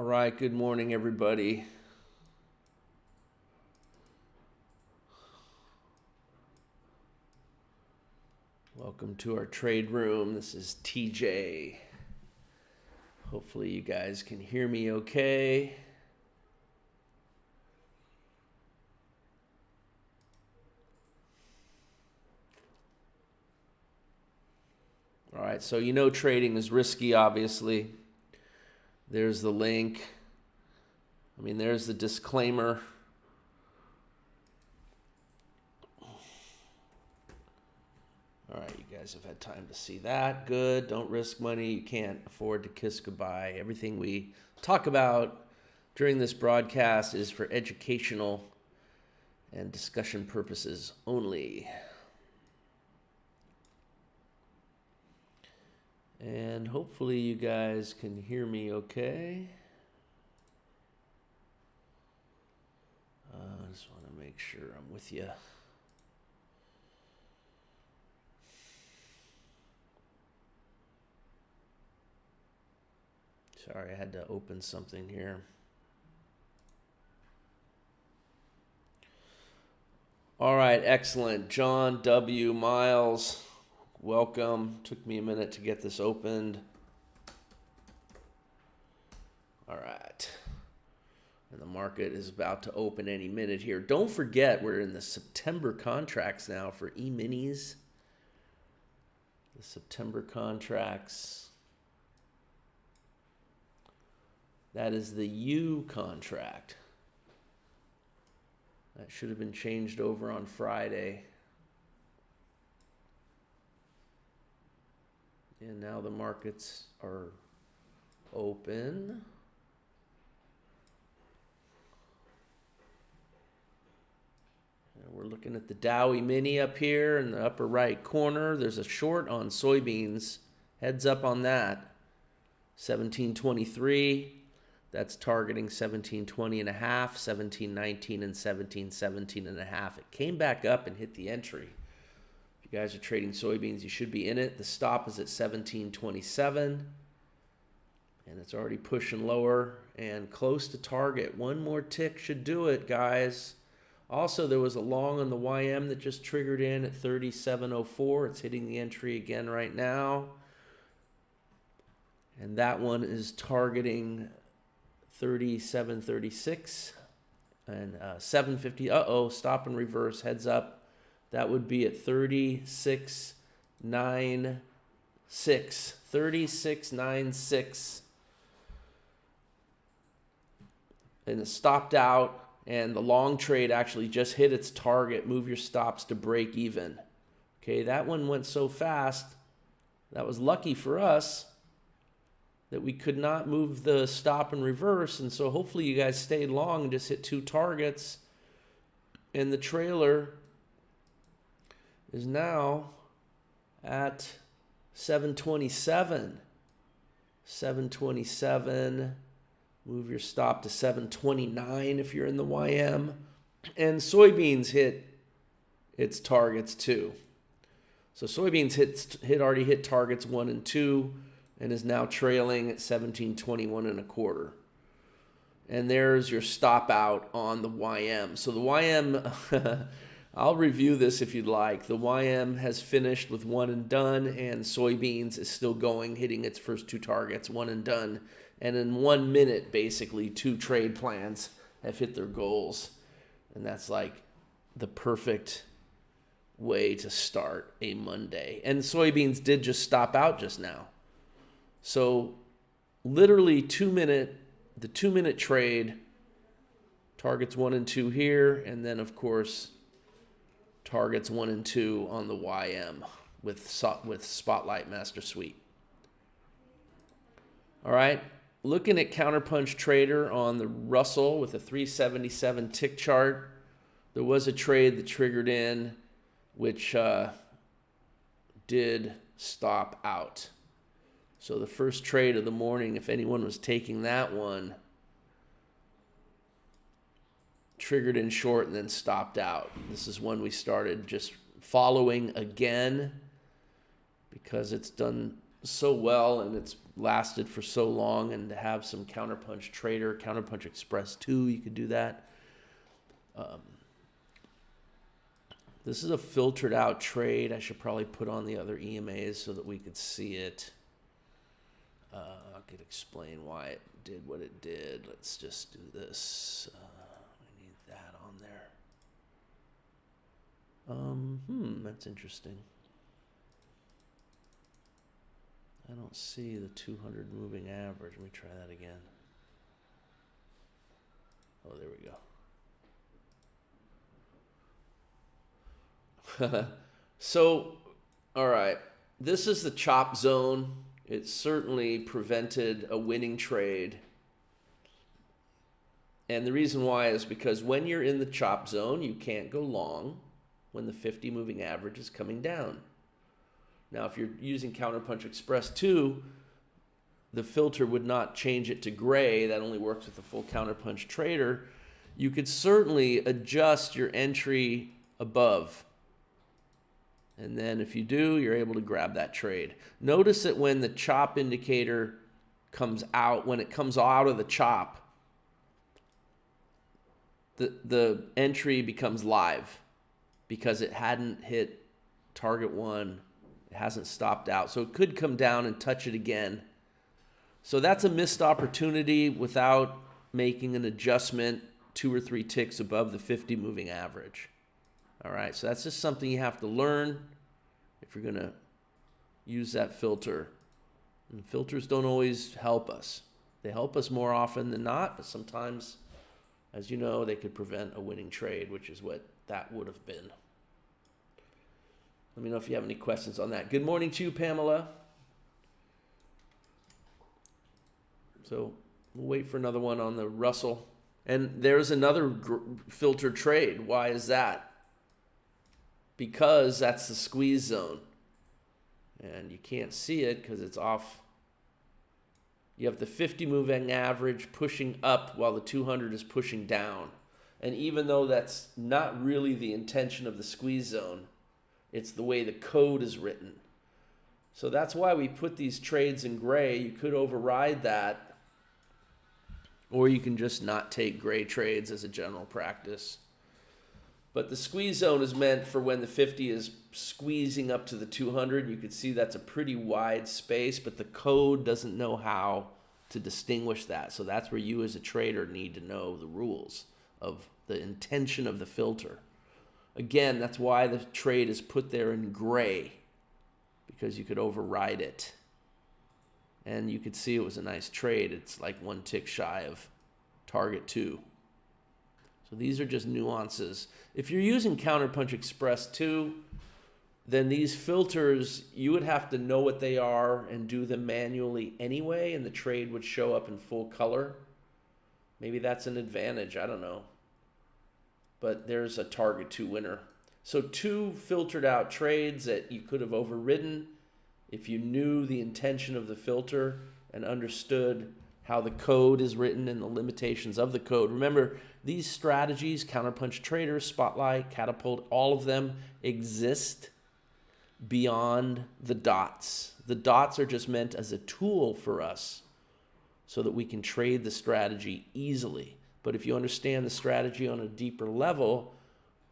right, good morning, everybody. Welcome to our trade room. This is TJ. Hopefully you guys can hear me okay. All right, so you know trading is risky, obviously. There's the link. There's the disclaimer. All right, you guys have had time to see that. Good. Don't risk money you can't afford to kiss goodbye. Everything we talk about during this broadcast is for educational and discussion purposes only. And hopefully you guys can hear me okay. I just want to make sure I'm with you. Sorry, I had to open something here. All right, excellent. John W. Miles, welcome. Took me a minute to get this opened. All right. And the market is about to open any minute here. Don't forget, we're in the September contracts now for E-minis. The September contracts. That is the U contract. That should have been changed over on Friday. And now the markets are open. And we're looking at the Dow E-mini up here in the upper right corner. There's a short on soybeans. Heads up on that. 1723. That's targeting 1720 and a half, 1719 and 1717 and a half. It came back up and hit the entry. If you guys are trading soybeans, you should be in it. The stop is at 1727. And it's already pushing lower and close to target. One more tick should do it, guys. Also, there was a long on the YM that just triggered in at 3704. It's hitting the entry again right now. And that one is targeting 3736 and 750. Stop and reverse. Heads up. That would be at 3696. 3696. And it stopped out, and the long trade actually just hit its target. Move your stops to break even. Okay, that one went so fast. That was lucky for us that we could not move the stop and reverse. And so hopefully you guys stayed long and just hit two targets. And the trailer is now at 727. 727. Move your stop to 729 if you're in the YM. And soybeans hit its targets too. So soybeans already hit targets 1 and 2. And is now trailing at 1721 and a quarter. And there's your stop out on the YM. So the YM, I'll review this if you'd like. The YM has finished with 1 and done, and soybeans is still going, hitting its first two targets, 1 and done. And in 1 minute, basically, 2 trade plans have hit their goals. And that's like the perfect way to start a Monday. And soybeans did just stop out just now. So literally the 2-minute trade, targets 1 and 2 here, and then of course targets 1 and 2 on the YM with Spotlight Master Suite. All right, looking at Counterpunch Trader on the Russell with a 377 tick chart. There was a trade that triggered in, which did stop out. So the first trade of the morning, if anyone was taking that one, triggered in short and then stopped out. This is one we started just following again because it's done so well and it's lasted for so long, and to have some Counterpunch Trader, Counterpunch Express 2, you could do that. This is a filtered out trade. I should probably put on the other EMAs so that we could see it. I could explain why it did what it did. Let's just do this. I need that on there. That's interesting. I don't see the 200 moving average. Let me try that again. Oh, there we go. So, all right. This is the chop zone. It certainly prevented a winning trade. And the reason why is because when you're in the chop zone, you can't go long when the 50 moving average is coming down. Now, if you're using Counterpunch Express 2, the filter would not change it to gray. That only works with the full Counterpunch Trader. You could certainly adjust your entry above. And then if you do, you're able to grab that trade. Notice that when the chop indicator comes out, when it comes out of the chop, the entry becomes live because it hadn't hit target 1. It hasn't stopped out. So it could come down and touch it again. So that's a missed opportunity without making an adjustment 2 or 3 ticks above the 50 moving average. All right, so that's just something you have to learn if you're going to use that filter. And filters don't always help us. They help us more often than not, but sometimes, as you know, they could prevent a winning trade, which is what that would have been. Let me know if you have any questions on that. Good morning to you, Pamela. So we'll wait for another one on the Russell. And there's another filtered trade. Why is that? Because that's the squeeze zone. And you can't see it because it's off. You have the 50 moving average pushing up while the 200 is pushing down. And even though that's not really the intention of the squeeze zone, it's the way the code is written. So that's why we put these trades in gray. You could override that, or you can just not take gray trades as a general practice. But the squeeze zone is meant for when the 50 is squeezing up to the 200. You can see that's a pretty wide space, but the code doesn't know how to distinguish that. So that's where you as a trader need to know the rules of the intention of the filter. Again, that's why the trade is put there in gray, because you could override it. And you could see it was a nice trade. It's like 1 tick shy of target 2. So these are just nuances. If you're using Counterpunch Express 2, then these filters, you would have to know what they are and do them manually anyway, and the trade would show up in full color. Maybe that's an advantage, I don't know. But there's a target 2 winner. So 2 filtered out trades that you could have overridden if you knew the intention of the filter and understood how the code is written and the limitations of the code. Remember, these strategies, Counterpunch Trader, Spotlight, Catapult, all of them exist beyond the dots. The dots are just meant as a tool for us so that we can trade the strategy easily. But if you understand the strategy on a deeper level,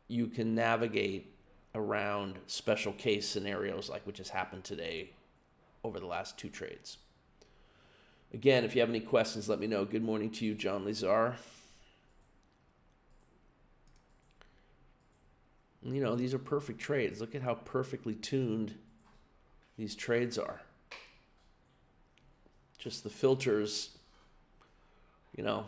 you can navigate around special case scenarios like what just happened today over the last 2 trades. Again, if you have any questions, let me know. Good morning to you, John Lizar. You know, these are perfect trades. Look at how perfectly tuned these trades are. Just the filters, you know,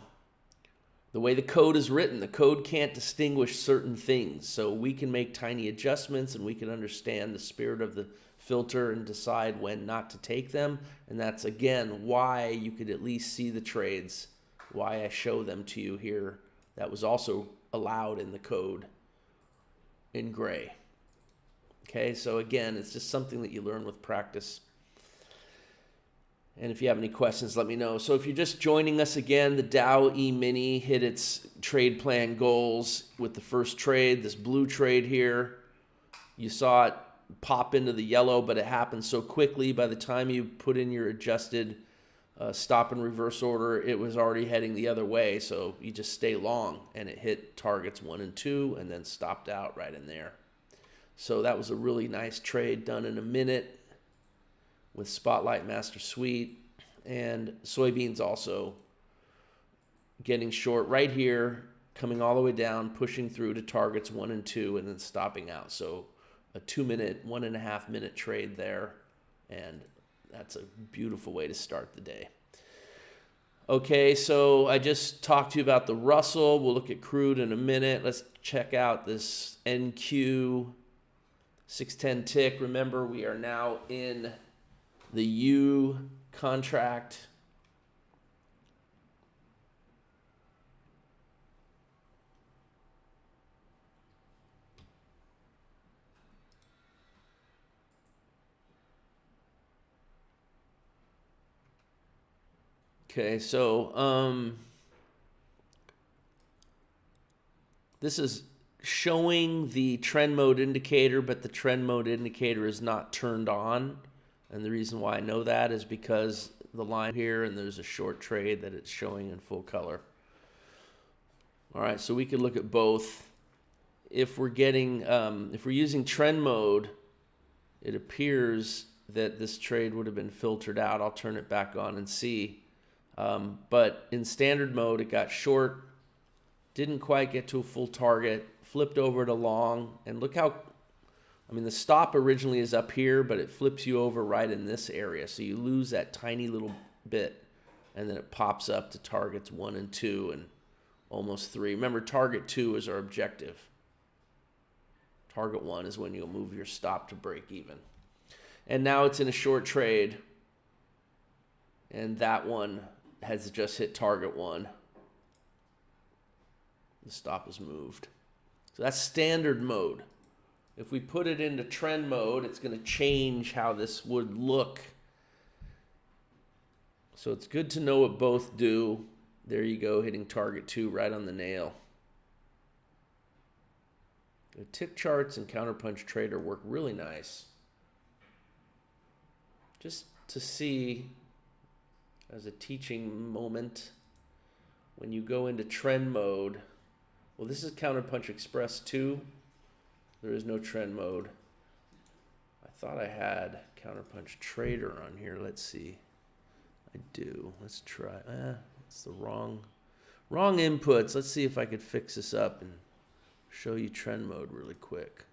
the way the code is written, the code can't distinguish certain things. So we can make tiny adjustments and we can understand the spirit of the filter and decide when not to take them. And that's, again, why you could at least see the trades, why I show them to you here. That was also allowed in the code in gray. Okay, so again, it's just something that you learn with practice. And if you have any questions, let me know. So if you're just joining us again, the Dow E-mini hit its trade plan goals with the first trade, this blue trade here. You saw it pop into the yellow, but it happens so quickly. By the time you put in your adjusted stop and reverse order, it was already heading the other way. So you just stay long, and it hit targets 1 and 2 and then stopped out right in there. So that was a really nice trade done in a minute with Spotlight Master Suite. And soybeans also getting short right here, coming all the way down, pushing through to targets 1 and 2 and then stopping out. So a 2-minute, 1.5 minute trade there. And that's a beautiful way to start the day. Okay, so I just talked to you about the Russell. We'll look at crude in a minute. Let's check out this NQ 610 tick. Remember, we are now in the U contract. Okay, so this is showing the trend mode indicator, but the trend mode indicator is not turned on. And the reason why I know that is because the line here, and there's a short trade that it's showing in full color. All right, so we could look at both. If we're getting, if we're using trend mode, it appears that this trade would have been filtered out. I'll turn it back on and see. But in standard mode, it got short, didn't quite get to a full target, flipped over to long, and look how, I mean, the stop originally is up here, but it flips you over right in this area. So you lose that tiny little bit, and then it pops up to targets 1 and 2 and almost 3. Remember, target 2 is our objective. Target 1 is when you'll move your stop to break even. And now it's in a short trade, and that one has just hit target 1. The stop is moved. So that's standard mode. If we put it into trend mode, it's going to change how this would look. So it's good to know what both do. There you go, hitting target 2 right on the nail. The tick charts and counterpunch trader work really nice. Just to see, as a teaching moment, when you go into trend mode, well, this is Counterpunch Express 2. There is no trend mode. I thought I had Counterpunch Trader on here. Let's see. I do. Let's try. It's the wrong inputs. Let's see if I could fix this up and show you trend mode really quick.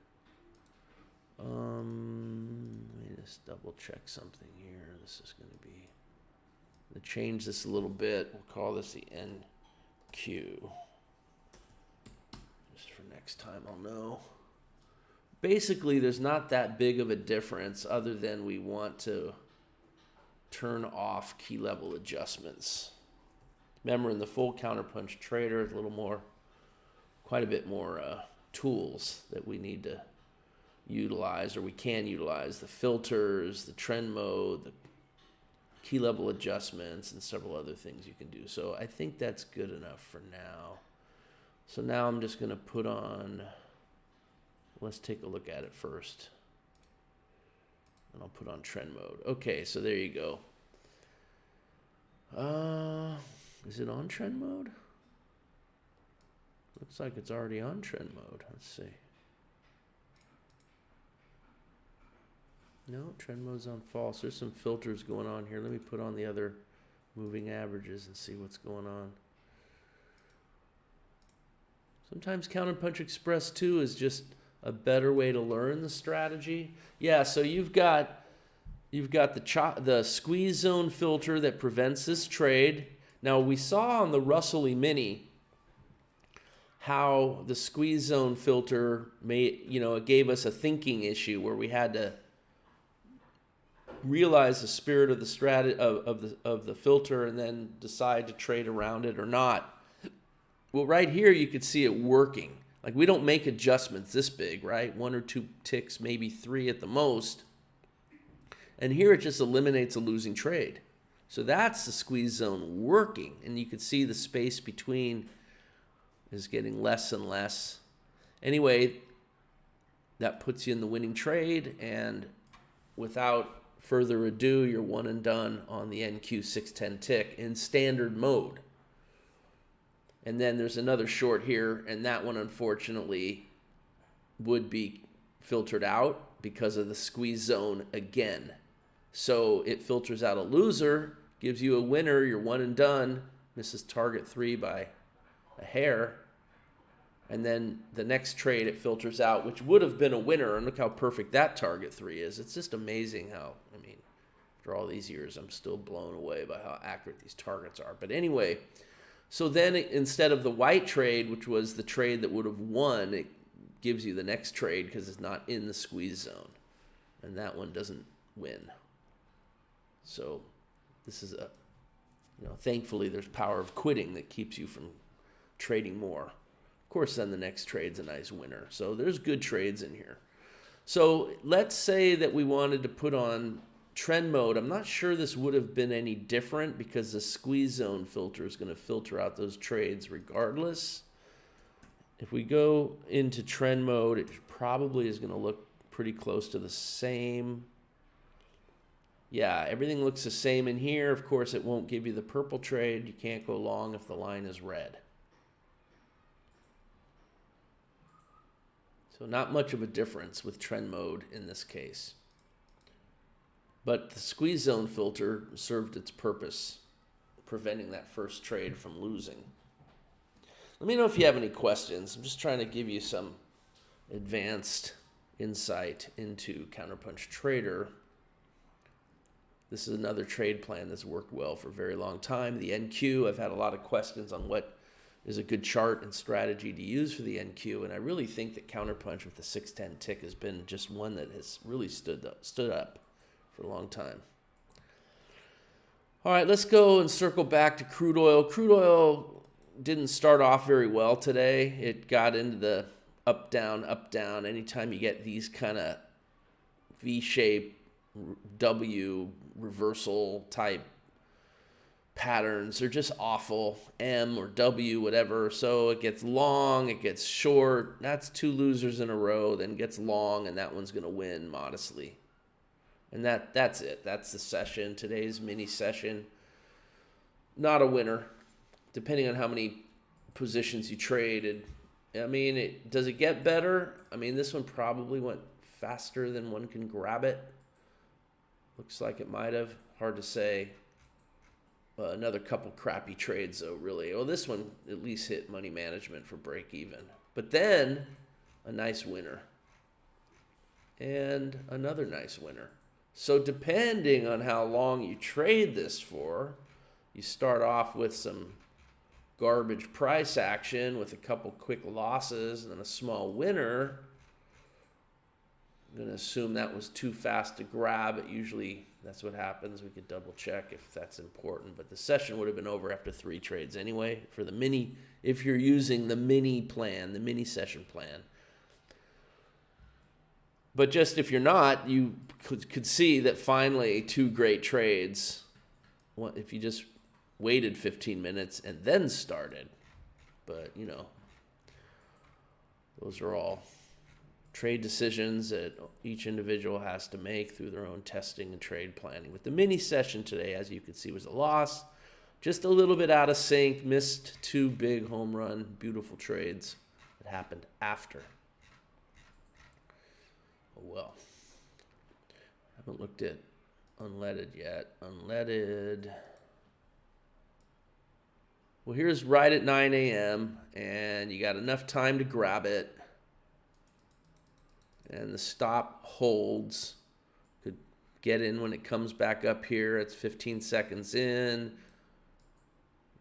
Let me just double check something here. This is going to be, I'm going to change this a little bit. We'll call this the NQ. Just for next time I'll know. Basically, there's not that big of a difference other than we want to turn off key level adjustments. Remember, in the full counterpunch trader, a little more, quite a bit more tools that we need to utilize, or we can utilize: the filters, the trend mode, the key level adjustments, and several other things you can do. So I think that's good enough for now. So now I'm just going to put on, let's take a look at it first. And I'll put on trend mode. Okay, so there you go. Is it on trend mode? Looks like it's already on trend mode. Let's see. No, trend mode's on false. There's some filters going on here. Let me put on the other moving averages and see what's going on. Sometimes Counterpunch Express 2 is just a better way to learn the strategy. Yeah, so you've got the squeeze zone filter that prevents this trade. Now, we saw on the Russell E-mini how the squeeze zone filter it gave us a thinking issue where we had to realize the spirit of the of the filter and then decide to trade around it or not. Well, right here you could see it working. Like, we don't make adjustments this big, right? 1 or 2 ticks, maybe 3 at the most. And here it just eliminates a losing trade. So that's the squeeze zone working. And you can see the space between is getting less and less. Anyway, that puts you in the winning trade, and without further ado, you're one and done on the NQ610 tick in standard mode. And then there's another short here, and that one unfortunately would be filtered out because of the squeeze zone again. So it filters out a loser, gives you a winner, you're one and done, misses target 3 by a hair. And then the next trade it filters out, which would have been a winner. And look how perfect that target 3 is. It's just amazing how, I mean, after all these years, I'm still blown away by how accurate these targets are. But anyway, so then instead of the white trade, which was the trade that would have won, it gives you the next trade because it's not in the squeeze zone. And that one doesn't win. So this is a, thankfully there's power of quitting that keeps you from trading more. Of course, then the next trade's a nice winner. So there's good trades in here. So let's say that we wanted to put on trend mode. I'm not sure this would have been any different because the squeeze zone filter is going to filter out those trades regardless. If we go into trend mode, it probably is going to look pretty close to the same. Yeah, everything looks the same in here. Of course, it won't give you the purple trade. You can't go long if the line is red. So not much of a difference with trend mode in this case. But the squeeze zone filter served its purpose, preventing that first trade from losing. Let me know if you have any questions. I'm just trying to give you some advanced insight into Counterpunch Trader. This is another trade plan that's worked well for a very long time. The NQ, I've had a lot of questions on what is a good chart and strategy to use for the NQ, and I really think that Counterpunch with the 610 tick has been just one that has really stood up for a long time. All right, let's go and circle back to crude oil. Crude oil didn't start off very well today. It got into the up, down, up, down. Anytime you get these kind of V-shape W reversal type patterns, they're just awful. M or W, whatever. So it gets long, it gets short. That's 2 losers in a row, then gets long, and that one's going to win modestly. And that's it. That's the session. Today's mini session. Not a winner, depending on how many positions you traded. I mean, does it get better? I mean, this one probably went faster than one can grab it. Looks like it might have. Hard to say. Another couple crappy trades, though, really. Well, this one at least hit money management for break even. But then, a nice winner. And another nice winner. So depending on how long you trade this for, you start off with some garbage price action with a couple quick losses and then a small winner. I'm going to assume that was too fast to grab. It usually, that's what happens. We could double check if that's important. But the session would have been over after 3 trades anyway for the mini, if you're using the mini plan, the mini session plan. But just if you're not, you could see that finally 2 great trades. If you just waited 15 minutes and then started. But, those are all trade decisions that each individual has to make through their own testing and trade planning. With the mini session today, as you can see, was a loss. Just a little bit out of sync. Missed 2 big home run, beautiful trades that happened after. Oh, well. Haven't looked at unleaded yet. Unleaded. Well, here's right at 9 a.m. and you got enough time to grab it. And the stop holds. Could get in when it comes back up here. It's 15 seconds in.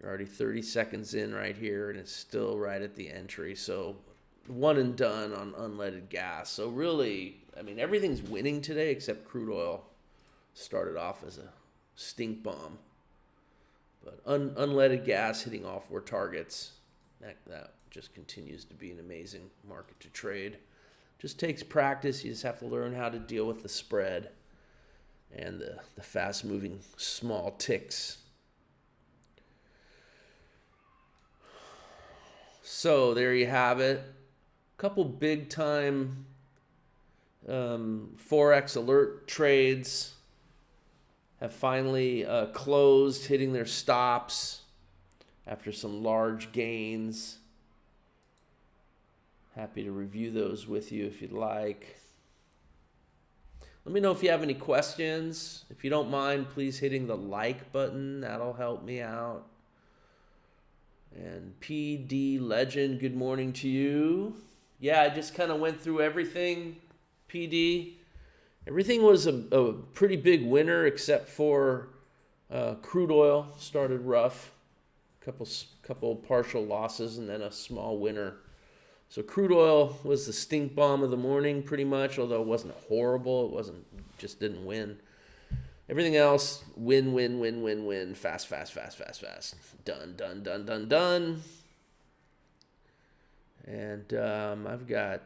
You're already 30 seconds in right here, and it's still right at the entry. So one and done on unleaded gas. So really, I mean, everything's winning today except crude oil started off as a stink bomb. But unleaded gas hitting all 4 targets. That just continues to be an amazing market to trade. Just takes practice. You just have to learn how to deal with the spread and the fast-moving small ticks. So there you have it. A couple big-time Forex alert trades have finally closed, hitting their stops after some large gains. Happy to review those with you if you'd like. Let me know if you have any questions. If you don't mind, please hitting the like button. That'll help me out. And PD Legend, good morning to you. Yeah, I just kind of went through everything, PD. Everything was a pretty big winner except for crude oil started rough. Couple partial losses and then a small winner. So crude oil was the stink bomb of the morning pretty much, although it wasn't horrible. Just didn't win. Everything else, win, win, win, win, win. Fast, fast, fast, fast, fast. Done, done, done, done, done. And I've got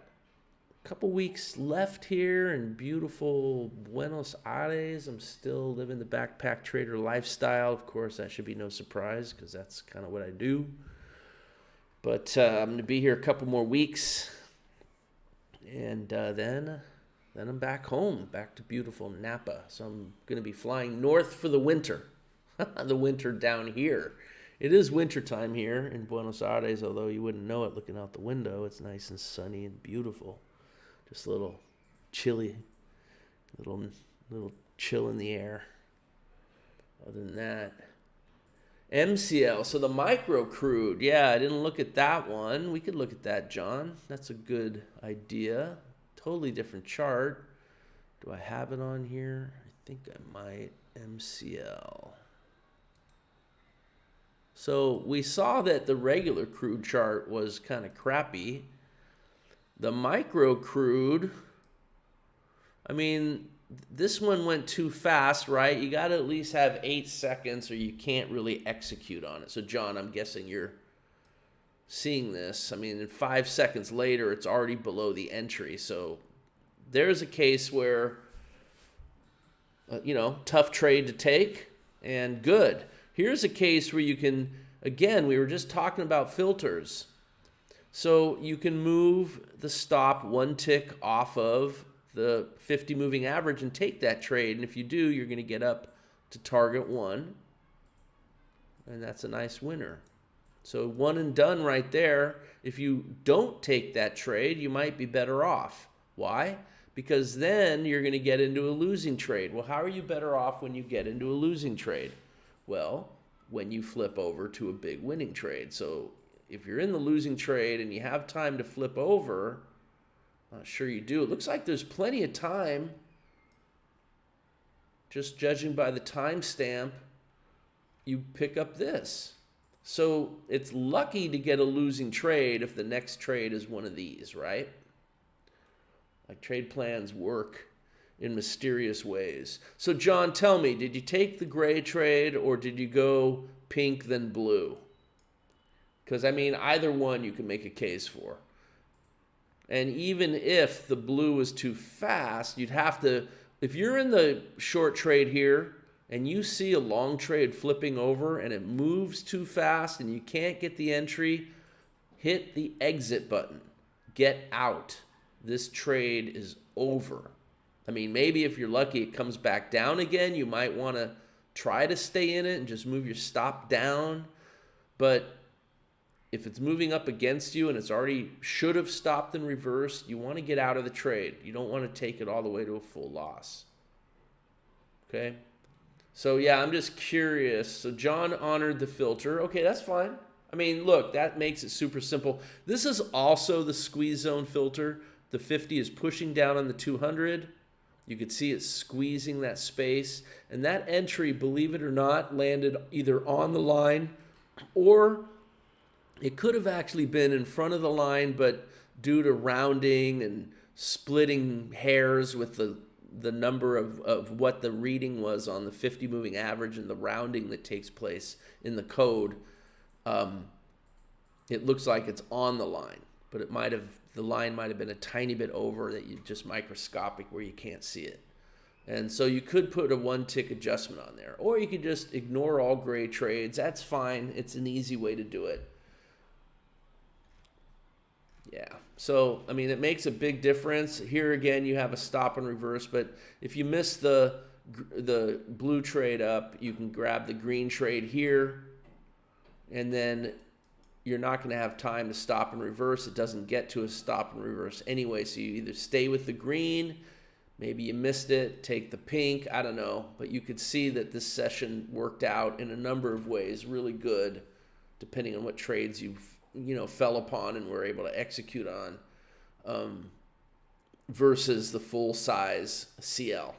a couple weeks left here in beautiful Buenos Aires. I'm still living the Backpacktrader lifestyle. Of course, that should be no surprise because that's kind of what I do. But I'm going to be here a couple more weeks. And then I'm back home, back to beautiful Napa. So I'm going to be flying north for the winter. The winter down here. It is winter time here in Buenos Aires, although you wouldn't know it looking out the window. It's nice and sunny and beautiful. Just a little chilly, little chill in the air. Other than that, MCL, so the micro crude. Yeah, I didn't look at that one. We could look at that, John. That's a good idea. Totally different chart. Do I have it on here? I think I might. MCL. So we saw that the regular crude chart was kind of crappy. The micro crude, I mean, this one went too fast, right? You got to at least have 8 seconds or you can't really execute on it. So, John, I'm guessing you're seeing this. I mean, 5 seconds later, it's already below the entry. So there's a case where, tough trade to take and good. Here's a case where you can, again, we were just talking about filters. So you can move the stop 1 tick off of the 50 moving average and take that trade. And if you do, you're going to get up to target 1. And that's a nice winner. So 1 and done right there. If you don't take that trade, you might be better off. Why? Because then you're going to get into a losing trade. Well, how are you better off when you get into a losing trade? Well, when you flip over to a big winning trade. So if you're in the losing trade and you have time to flip over, not sure you do. It looks like there's plenty of time. Just judging by the timestamp, you pick up this. So it's lucky to get a losing trade if the next trade is one of these, right? Like trade plans work in mysterious ways. So John, tell me, did you take the gray trade or did you go pink then blue? Because, I mean, either one you can make a case for. And even if the blue was too fast, you'd have to, if you're in the short trade here and you see a long trade flipping over and it moves too fast and you can't get the entry, hit the exit button. Get out. This trade is over. I mean, maybe if you're lucky it comes back down again, you might want to try to stay in it and just move your stop down. But if it's moving up against you and it's already should have stopped and reversed, you want to get out of the trade. You don't want to take it all the way to a full loss. Okay? So, yeah, I'm just curious. So, John honored the filter. Okay, that's fine. I mean, look, that makes it super simple. This is also the squeeze zone filter. The 50 is pushing down on the 200. You could see it squeezing that space. And that entry, believe it or not, landed either on the line or it could have actually been in front of the line, but due to rounding and splitting hairs with the number of what the reading was on the 50 moving average and the rounding that takes place in the code, it looks like it's on the line, but the line might have been a tiny bit over that you just microscopic where you can't see it. And so you could put a 1 tick adjustment on there, or you could just ignore all gray trades. That's fine. It's an easy way to do it. Yeah, So, I mean, it makes a big difference. Here again, you have a stop and reverse, but if you miss the blue trade up, you can grab the green trade here, and then you're not going to have time to stop and reverse. It doesn't get to a stop and reverse anyway, so you either stay with the green, maybe you missed it, take the pink, I don't know, but you could see that this session worked out in a number of ways really good, depending on what trades you fell upon and were able to execute on, versus the full size CL.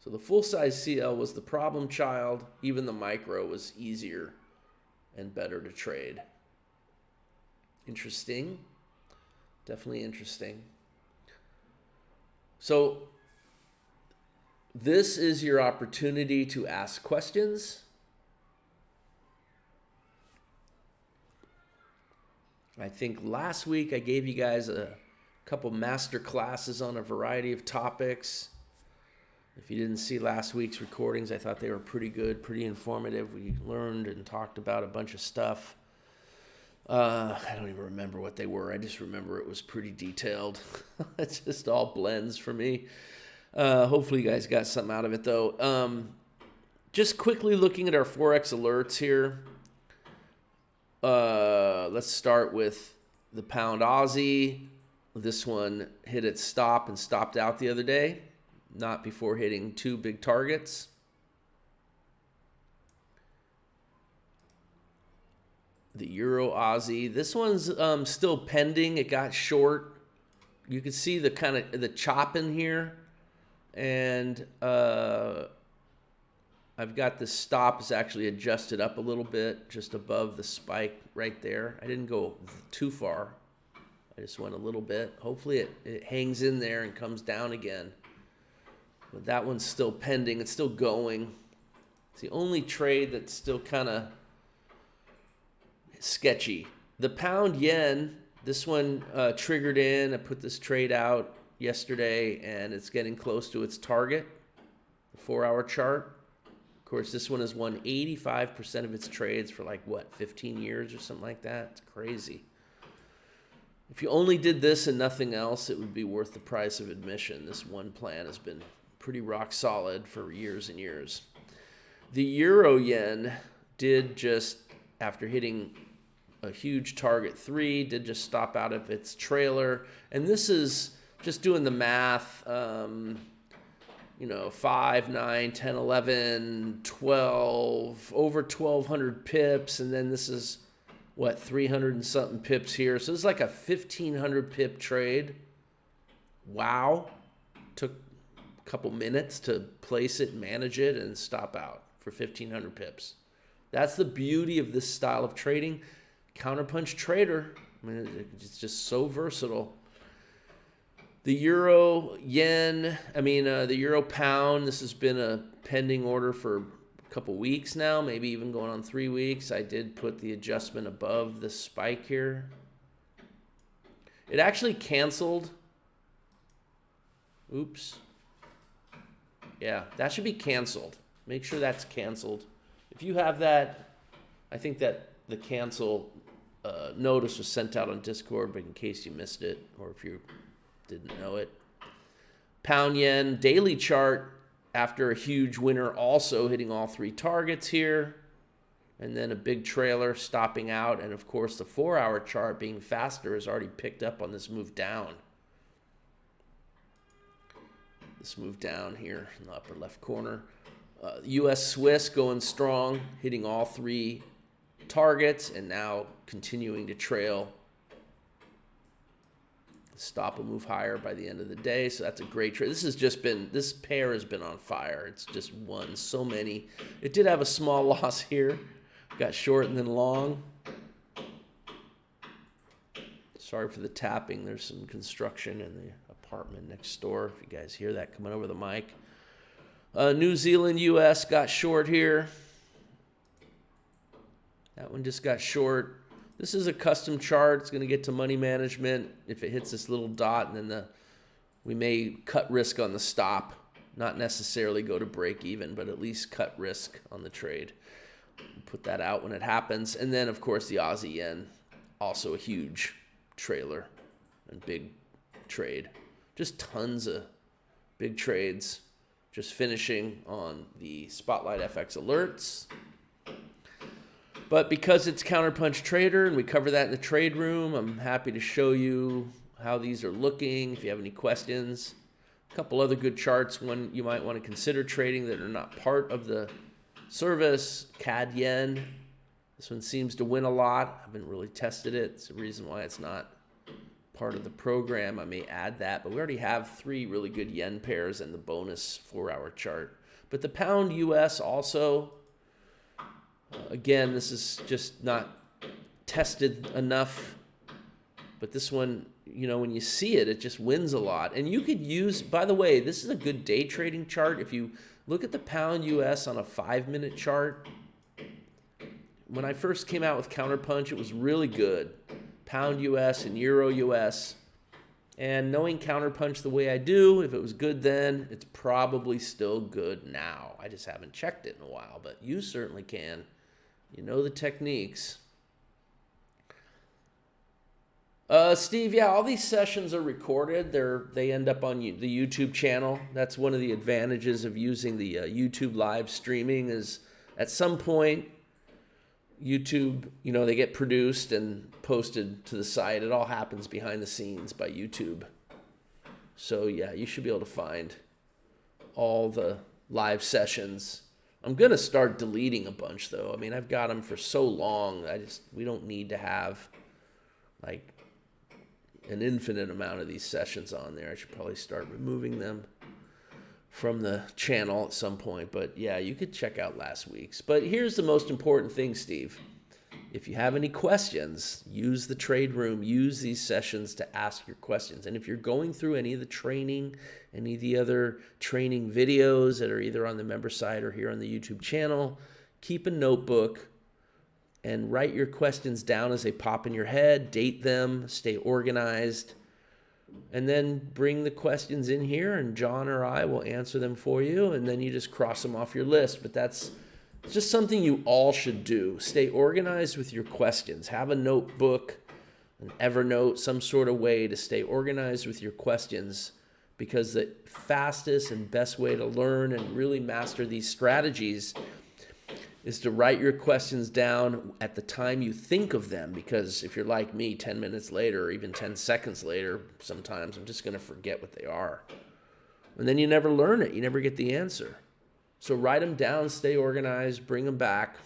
So the full size CL was the problem child. Even the micro was easier and better to trade. Interesting. Definitely interesting. So this is your opportunity to ask questions. I think last week I gave you guys a couple master classes on a variety of topics. If you didn't see last week's recordings, I thought they were pretty good, pretty informative. We learned and talked about a bunch of stuff. I don't even remember what they were. I just remember it was pretty detailed. It just all blends for me. Hopefully you guys got something out of it, though. Just quickly looking at our Forex alerts here. Let's start with the pound Aussie. This one hit its stop and stopped out the other day, not before hitting two big targets. The Euro Aussie, this one's still pending. It got short. You can see the kind of the chop in here, and I've got the stop is actually adjusted up a little bit, just above the spike right there. I didn't go too far. I just went a little bit. Hopefully it hangs in there and comes down again. But that one's still pending. It's still going. It's the only trade that's still kind of sketchy. The pound yen, this one triggered in. I put this trade out yesterday, and it's getting close to its target, the 4-hour chart. Of course, this one has won 85% of its trades for 15 years or something like that. It's crazy. If you only did this and nothing else, it would be worth the price of admission. This one plan has been pretty rock solid for years and years. The Euro yen did just, after hitting a huge target 3, did just stop out of its trailer. And this is just doing the math, 5, 9, 10, 11, 12, over 1,200 pips. And then this is, 300 and something pips here. So it's like a 1,500 pip trade. Wow. Took a couple minutes to place it, manage it, and stop out for 1,500 pips. That's the beauty of this style of trading. Counterpunch trader. I mean, it's just so versatile. The Euro yen, the Euro pound, this has been a pending order for a couple weeks now, maybe even going on 3 weeks. I did put the adjustment above the spike here. It actually canceled. Oops. Yeah, that should be canceled. Make sure that's canceled. If you have that, I think that the cancel notice was sent out on Discord, but in case you missed it or if you didn't know it. Pound yen daily chart after a huge winner, also hitting all 3 targets here, and then a big trailer stopping out, and of course the 4-hour chart being faster has already picked up on this move down. This move down here in the upper left corner. US Swiss going strong, hitting all 3 targets, and now continuing to trail. Stop will move higher by the end of the day, so that's a great trade. This pair has been on fire. It's just won so many. It did have a small loss here. Got short and then long. Sorry for the tapping. There's some construction in the apartment next door. If you guys hear that coming over the mic. New Zealand, US got short here. That one just got short. This is a custom chart. It's going to get to money management if it hits this little dot, and then we may cut risk on the stop. Not necessarily go to break even, but at least cut risk on the trade. Put that out when it happens. And then, of course, the Aussie yen, also a huge trailer and big trade. Just tons of big trades. Just finishing on the Spotlight FX alerts. But because it's Counterpunch Trader and we cover that in the trade room, I'm happy to show you how these are looking. If you have any questions, a couple other good charts when you might want to consider trading that are not part of the service. CAD Yen. This one seems to win a lot. I haven't really tested it. It's the reason why it's not part of the program. I may add that, but we already have 3 really good yen pairs and the bonus 4-hour chart. But the pound US also, again, this is just not tested enough. But this one, you know, when you see it, it just wins a lot. And you could use, by the way, this is a good day trading chart. If you look at the pound US on a 5-minute chart, when I first came out with Counterpunch, it was really good. Pound US and Euro US. And knowing Counterpunch the way I do, if it was good then, it's probably still good now. I just haven't checked it in a while, but you certainly can. You know the techniques. Steve, yeah, all these sessions are recorded. They end up on the YouTube channel. That's one of the advantages of using the YouTube live streaming is at some point, YouTube, you know, they get produced and posted to the site. It all happens behind the scenes by YouTube. So, yeah, you should be able to find all the live sessions. I'm going to start deleting a bunch, though. I mean, I've got them for so long. We don't need to have, like, an infinite amount of these sessions on there. I should probably start removing them from the channel at some point. But yeah, you could check out last week's. But here's the most important thing, Steve. If you have any questions, use the trade room, use these sessions to ask your questions. And if you're going through any of the training, any of the other training videos that are either on the member site or here on the YouTube channel, keep a notebook and write your questions down as they pop in your head, date them, stay organized, and then bring the questions in here and John or I will answer them for you, and then you just cross them off your list. But that's just something you all should do. Stay organized with your questions. Have a notebook, an Evernote, some sort of way to stay organized with your questions, because the fastest and best way to learn and really master these strategies is to write your questions down at the time you think of them, because if you're like me, 10 minutes later or even 10 seconds later, sometimes I'm just going to forget what they are. And then you never learn it. You never get the answer. So write them down, stay organized, bring them back.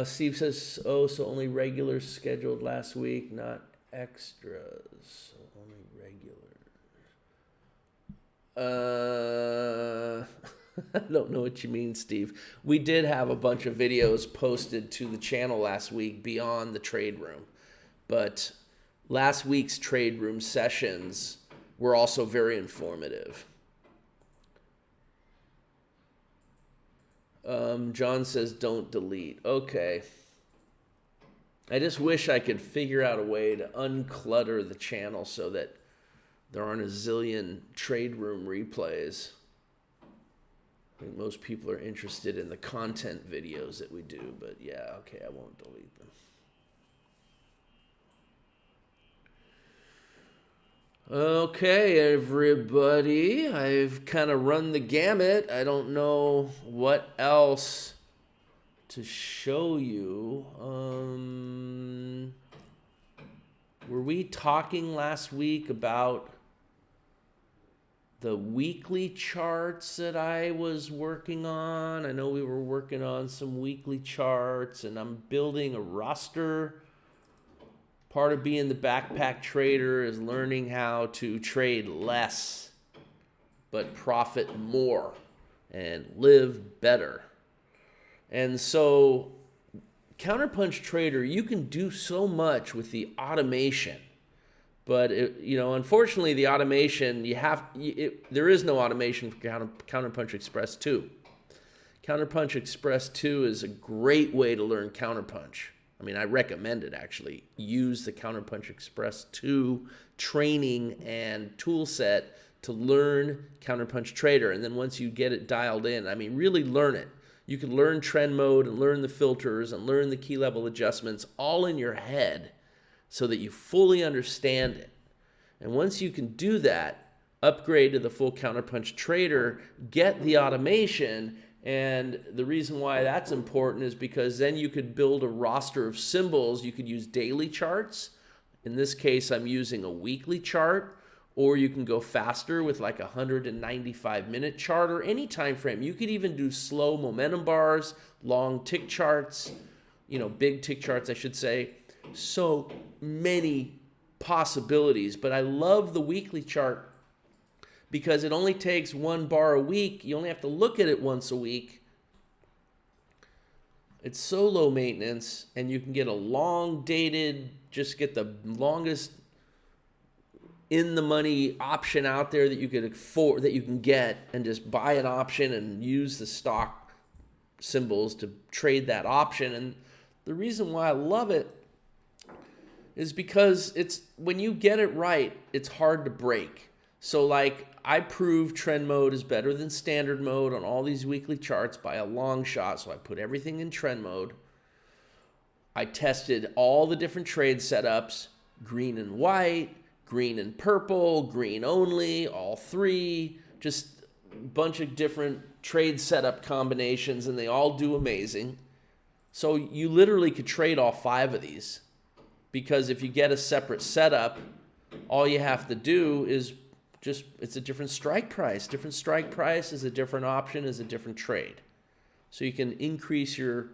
Steve says, oh, so only regulars scheduled last week, not extras. So only regulars. I don't know what you mean, Steve. We did have a bunch of videos posted to the channel last week beyond the trade room. But last week's trade room sessions were also very informative. John says, don't delete. Okay. I just wish I could figure out a way to unclutter the channel so that there aren't a zillion trade room replays. I think most people are interested in the content videos that we do, but yeah, okay, I won't delete them. Okay, everybody, I've kind of run the gamut. I don't know what else to show you. Were we talking last week about the weekly charts that I was working on? I know we were working on some weekly charts, and I'm building a roster. Part of being the backpack trader is learning how to trade less, but profit more and live better. And so, Counterpunch Trader, you can do so much with the automation. But unfortunately, the automation there is no automation for Counterpunch Express 2. Counterpunch Express 2 is a great way to learn Counterpunch. I mean, I recommend it actually. Use the Counterpunch Express 2 training and tool set to learn Counterpunch Trader. And then once you get it dialed in, I mean, really learn it. You can learn trend mode and learn the filters and learn the key level adjustments all in your head so that you fully understand it. And once you can do that, upgrade to the full counterpunch trader, get the automation. And the reason why that's important is because then you could build a roster of symbols. You could use daily charts. In this case, I'm using a weekly chart, or you can go faster with like a 195-minute chart or any time frame. You could even do slow momentum bars, long tick charts, big tick charts, I should say. So many possibilities, but I love the weekly chart because it only takes one bar a week. You only have to look at it once a week. It's so low maintenance, and you can get a long dated, just get the longest in the money option out there that you could afford, that you can get, and just buy an option and use the stock symbols to trade that option. And the reason why I love it is because it's, when you get it right, it's hard to break. So like, I prove trend mode is better than standard mode on all these weekly charts by a long shot. So I put everything in trend mode. I tested all the different trade setups, green and white, green and purple, green only, all three, just a bunch of different trade setup combinations, and they all do amazing. So you literally could trade all 5 of these, because if you get a separate setup, all you have to do is just, it's a different strike price. Different strike price is a different option, is a different trade. So you can increase your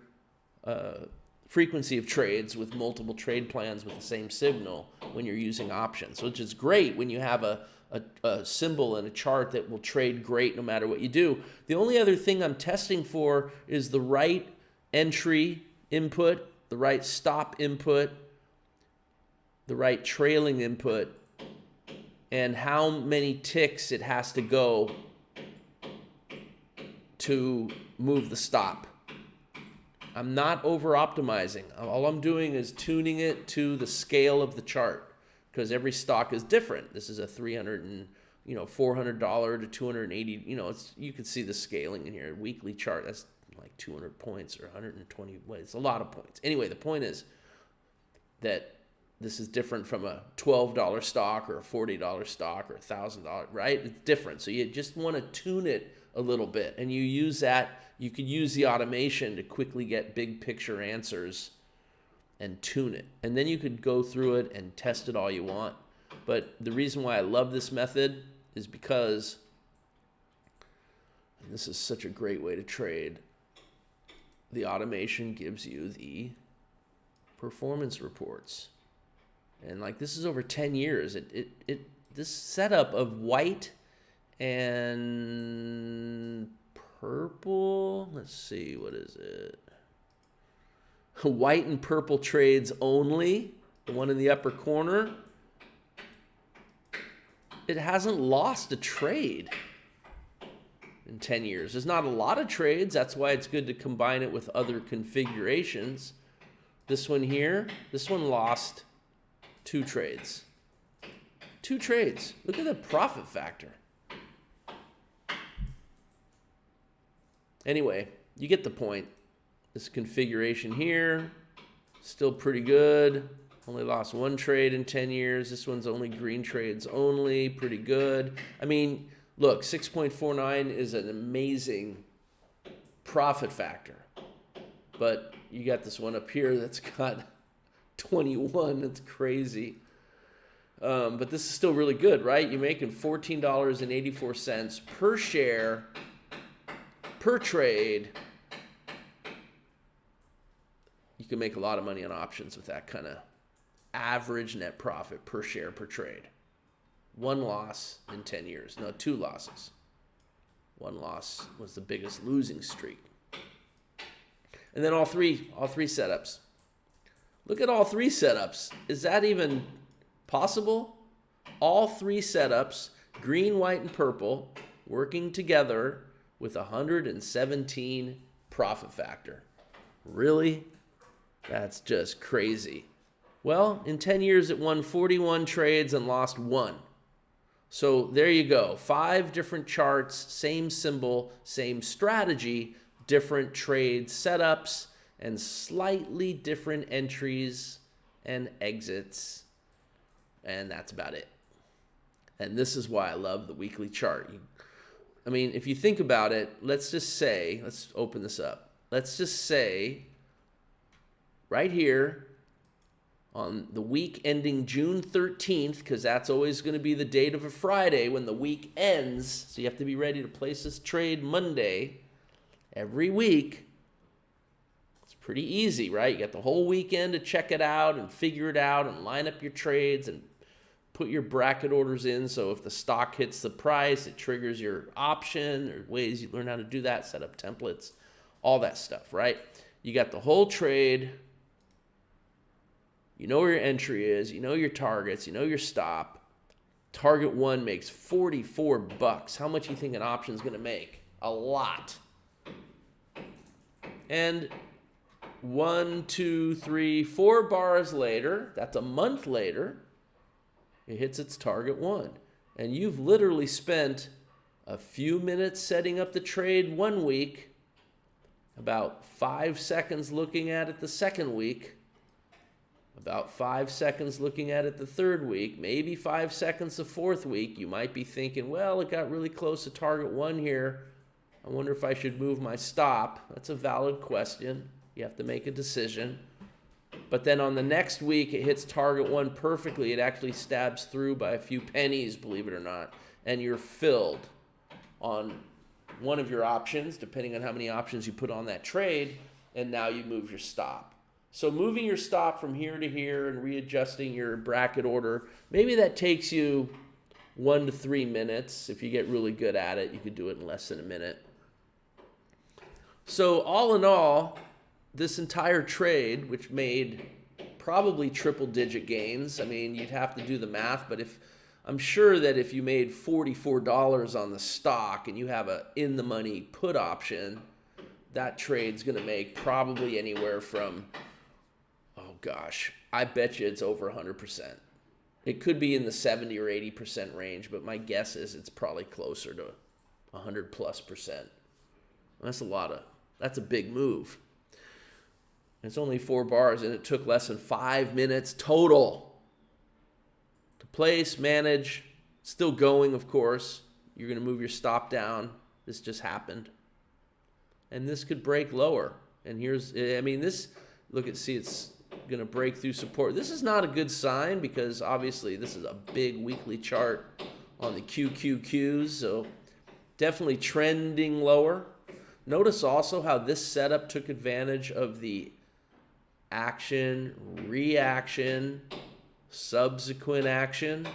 frequency of trades with multiple trade plans with the same signal when you're using options, which is great when you have a symbol and a chart that will trade great no matter what you do. The only other thing I'm testing for is the right entry input, the right stop input, the right trailing input, and how many ticks it has to go to move the stop. I'm not over optimizing. All I'm doing is tuning it to the scale of the chart, because every stock is different. This is a $400 to 280, you can see the scaling in here. Weekly chart, that's like 200 points or 120. It's a lot of points. Anyway, the point is that this is different from a $12 stock or a $40 stock or $1,000, right? It's different. So you just want to tune it a little bit, and you use that. You could use the automation to quickly get big picture answers and tune it. And then you could go through it and test it all you want. But the reason why I love this method is because, and this is such a great way to trade, the automation gives you the performance reports. And like, this is over 10 years. This setup of white and purple, let's see, what is it? White and purple trades only, the one in the upper corner. It hasn't lost a trade in 10 years. There's not a lot of trades. That's why it's good to combine it with other configurations. This one here, this one lost 2 trades. 2 trades. Look at the profit factor. Anyway, you get the point. This configuration here, still pretty good. Only lost 1 trade in 10 years. This one's only green trades only. Pretty good. I mean, look, 6.49 is an amazing profit factor. But you got this one up here that's got 21. That's crazy. But this is still really good, right? You're making $14.84 per share per trade. You can make a lot of money on options with that kind of average net profit per share per trade. 1 loss in 10 years. No, 2 losses. 1 loss was the biggest losing streak. And then all three setups. Look at all 3 setups. Is that even possible? All 3 setups, green, white, and purple, working together with 117 profit factor. Really? That's just crazy. Well, in 10 years, it won 41 trades and lost 1. So there you go. 5 different charts, same symbol, same strategy, different trade setups and slightly different entries and exits. And that's about it. And this is why I love the weekly chart. I mean, if you think about it, let's open this up. Let's just say right here on the week ending June 13th, because that's always going to be the date of a Friday when the week ends. So you have to be ready to place this trade Monday every week. It's pretty easy, right? You got the whole weekend to check it out and figure it out and line up your trades and put your bracket orders in. So if the stock hits the price, it triggers your option. There are ways you learn how to do that, set up templates, all that stuff, right? You got the whole trade. You know where your entry is. You know your targets. You know your stop. Target 1 makes $44. How much do you think an option is going to make? A lot. And 1, 2, 3, 4 bars later, that's a month later, it hits its target 1. And you've literally spent a few minutes setting up the trade 1 week, about 5 seconds looking at it the second week, about 5 seconds looking at it the third week, maybe 5 seconds the fourth week. You might be thinking, well, it got really close to target 1 here. I wonder if I should move my stop. That's a valid question. You have to make a decision. But then on the next week, it hits target 1 perfectly. It actually stabs through by a few pennies, believe it or not. And you're filled on one of your options, depending on how many options you put on that trade. And now you move your stop. So moving your stop from here to here and readjusting your bracket order, maybe that takes you 1 to 3 minutes. If you get really good at it, you could do it in less than a minute. So all in all, this entire trade, which made probably triple-digit gains, I mean, you'd have to do the math, but I'm sure that if you made $44 on the stock and you have a in-the-money put option, that trade's going to make probably anywhere from, oh gosh, I bet you it's over 100%. It could be in the 70 or 80% range, but my guess is it's probably closer to 100+%. That's a big move. It's only 4 bars, and it took less than 5 minutes total to place, manage. Still going, of course. You're going to move your stop down. This just happened. And this could break lower. And it's going to break through support. This is not a good sign because obviously this is a big weekly chart on the QQQs. So definitely trending lower. Notice also how this setup took advantage of the action, reaction, subsequent action.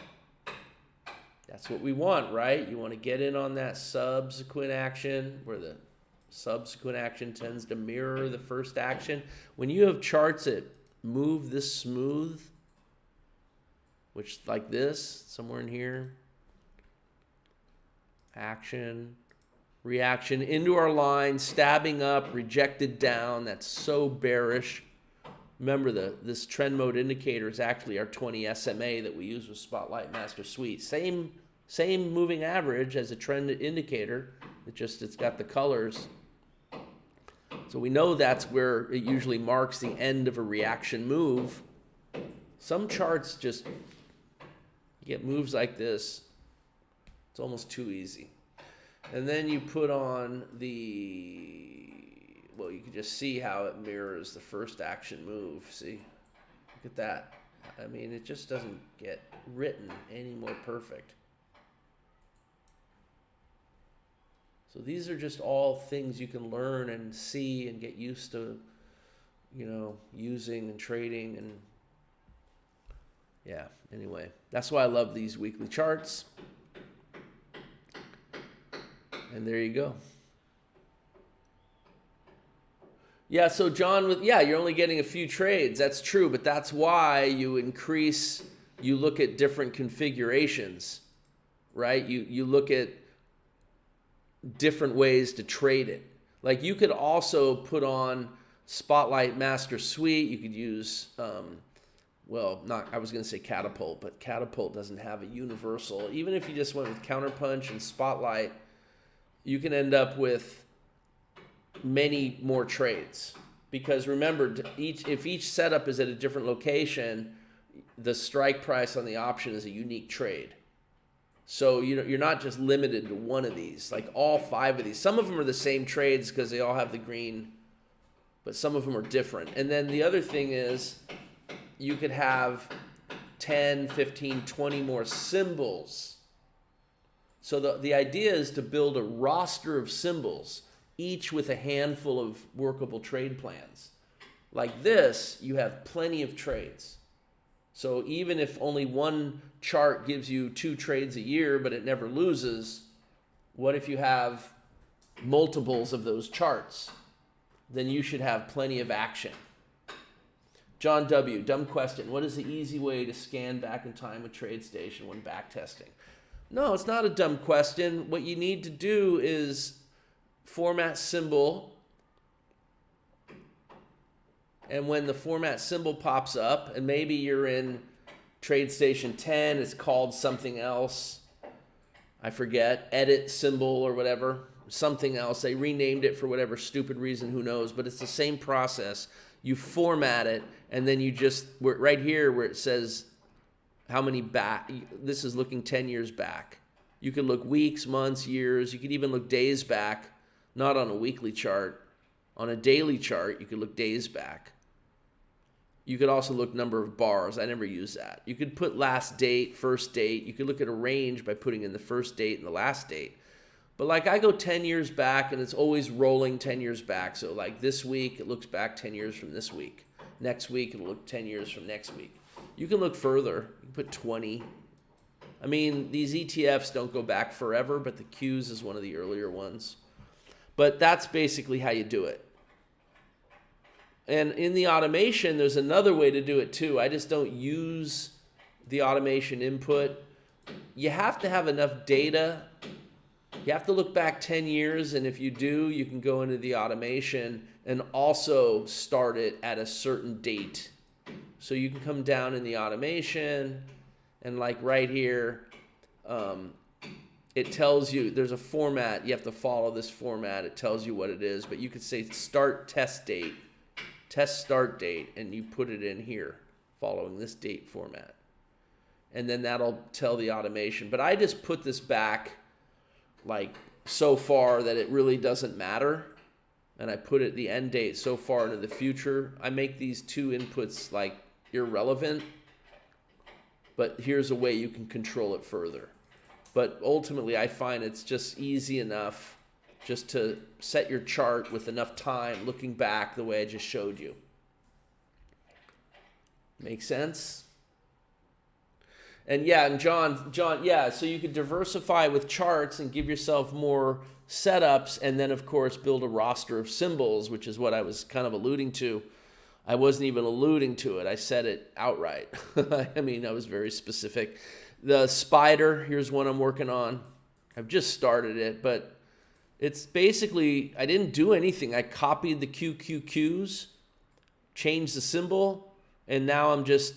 That's what we want, right? You want to get in on that subsequent action where the subsequent action tends to mirror the first action. When you have charts that move this smooth, which like this, somewhere in here, action, reaction into our line, stabbing up, rejected down. That's so bearish. Remember, this trend mode indicator is actually our 20 SMA that we use with Spotlight Master Suite. Same moving average as a trend indicator. It's got the colors. So we know that's where it usually marks the end of a reaction move. Some charts you get moves like this. It's almost too easy. And then you put on you can just see how it mirrors the first action move. See? Look at that. I mean, it just doesn't get written any more perfect. So these are just all things you can learn and see and get used to, using and trading. And yeah, anyway, that's why I love these weekly charts. And there you go. Yeah, so John, you're only getting a few trades. That's true, but that's why you look at different configurations, right? You look at different ways to trade it. Like you could also put on Spotlight Master Suite. You could use, I was going to say Catapult, but Catapult doesn't have a universal. Even if you just went with Counterpunch and Spotlight, you can end up with many more trades. Because remember, if each setup is at a different location, the strike price on the option is a unique trade. So you're not just limited to one of these, like all 5 of these. Some of them are the same trades because they all have the green, but some of them are different. And then the other thing is you could have 10, 15, 20 more symbols. So the idea is to build a roster of symbols, each with a handful of workable trade plans. Like this, you have plenty of trades. So even if only one chart gives you 2 trades a year, but it never loses, what if you have multiples of those charts? Then you should have plenty of action. John W., dumb question. What is the easy way to scan back in time with TradeStation when backtesting? No, it's not a dumb question. What you need to do is format symbol. And when the format symbol pops up, and maybe you're in TradeStation 10, it's called something else. I forget, edit symbol or whatever, something else. They renamed it for whatever stupid reason, who knows, but it's the same process. You format it, and then you just, right here where it says how many back, this is looking 10 years back. You could look weeks, months, years. You could even look days back, not on a weekly chart. On a daily chart, you could look days back. You could also look number of bars. I never use that. You could put last date, first date. You could look at a range by putting in the first date and the last date. But like I go 10 years back, and it's always rolling 10 years back. So like this week, it looks back 10 years from this week. Next week, it'll look 10 years from next week. You can look further. You can put 20. I mean, these ETFs don't go back forever, but the Qs is one of the earlier ones. But that's basically how you do it. And in the automation, there's another way to do it too. I just don't use the automation input. You have to have enough data. You have to look back 10 years, and if you do, you can go into the automation and also start it at a certain date. So you can come down in the automation, and like right here, it tells you there's a format. You have to follow this format. It tells you what it is, but you could say start test date, test start date, and you put it in here following this date format. And then that'll tell the automation. But I just put this back like so far that it really doesn't matter. And I put it the end date so far into the future. I make these 2 inputs like irrelevant, but here's a way you can control it further. But ultimately, I find it's just easy enough just to set your chart with enough time looking back the way I just showed you. Make sense? And yeah, and John, yeah, so you could diversify with charts and give yourself more setups, and then of course build a roster of symbols, which is what I was kind of alluding to. I wasn't even alluding to it. I said it outright. I mean, I was very specific. The spider, here's one I'm working on. I've just started it, but it's basically, I didn't do anything. I copied the QQQs, changed the symbol, and now I'm just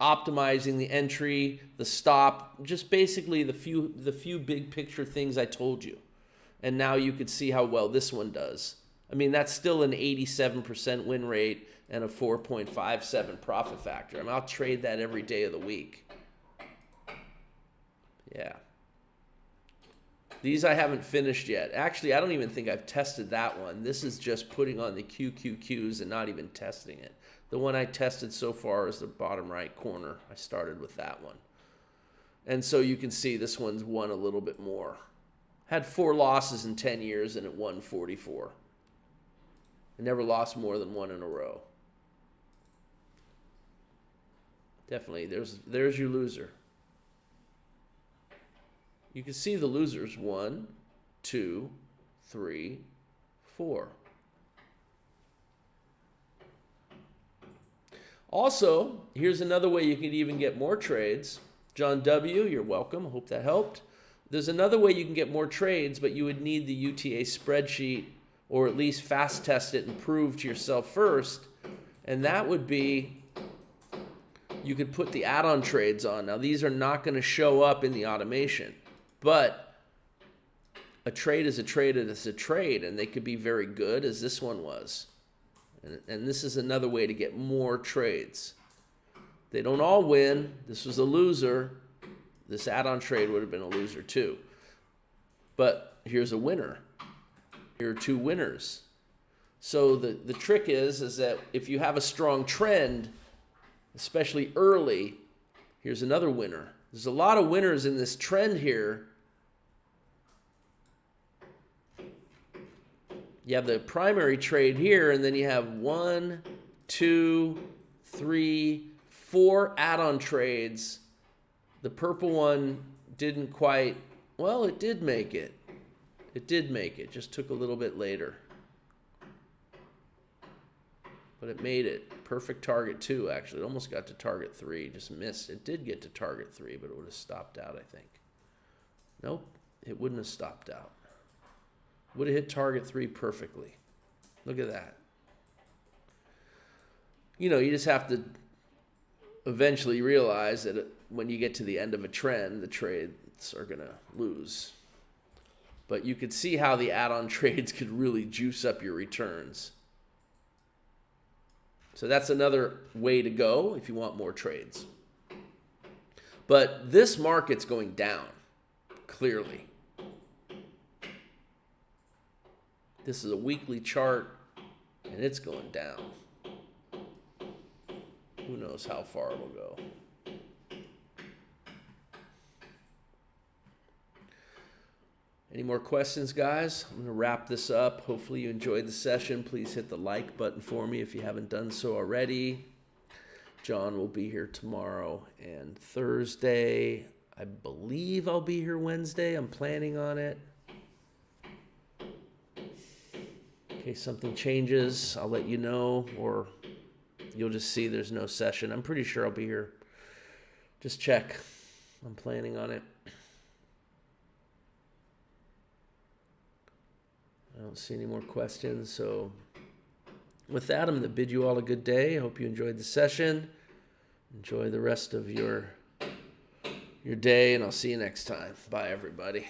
optimizing the entry, the stop, just basically the few big picture things I told you. And now you could see how well this one does. I mean, that's still an 87% win rate and a 4.57 profit factor. I mean, I'll trade that every day of the week. Yeah. These I haven't finished yet. Actually, I don't even think I've tested that one. This is just putting on the QQQs and not even testing it. The one I tested so far is the bottom right corner. I started with that one. And so you can see this one's won a little bit more. Had 4 losses in 10 years and it won 44. I never lost more than 1 in a row. Definitely, there's your loser. You can see the losers. 1, 2, 3, 4. Also, here's another way you can even get more trades. John W., you're welcome. I hope that helped. There's another way you can get more trades, but you would need the UTA spreadsheet, or at least fast test it and prove to yourself first. And that would be, you could put the add-on trades on. Now, these are not going to show up in the automation, but a trade is a trade is a trade, and they could be very good, as this one was. And this is another way to get more trades. They don't all win. This was a loser. This add-on trade would have been a loser too. But here's a winner. Here are two winners. So the trick is that if you have a strong trend, especially early, here's another winner. There's a lot of winners in this trend here. You have the primary trade here, and then you have 1, 2, 3, 4 add-on trades. The purple one didn't quite, well, it did make it. It did make it, just took a little bit later. But it made it. Perfect target 2, actually. It almost got to target 3, just missed. It did get to target 3, but it would have stopped out, I think. Nope, it wouldn't have stopped out. Would have hit target 3 perfectly. Look at that. You know, you just have to eventually realize that when you get to the end of a trend, the trades are going to lose. But you could see how the add-on trades could really juice up your returns. So that's another way to go if you want more trades. But this market's going down, clearly. This is a weekly chart, and it's going down. Who knows how far it'll go. Any more questions, guys? I'm going to wrap this up. Hopefully you enjoyed the session. Please hit the like button for me if you haven't done so already. John will be here tomorrow and Thursday. I believe I'll be here Wednesday. I'm planning on it. In case something changes, I'll let you know, or you'll just see there's no session. I'm pretty sure I'll be here. Just check. I'm planning on it. I don't see any more questions. So with that, I'm going to bid you all a good day. I hope you enjoyed the session. Enjoy the rest of your day, and I'll see you next time. Bye, everybody.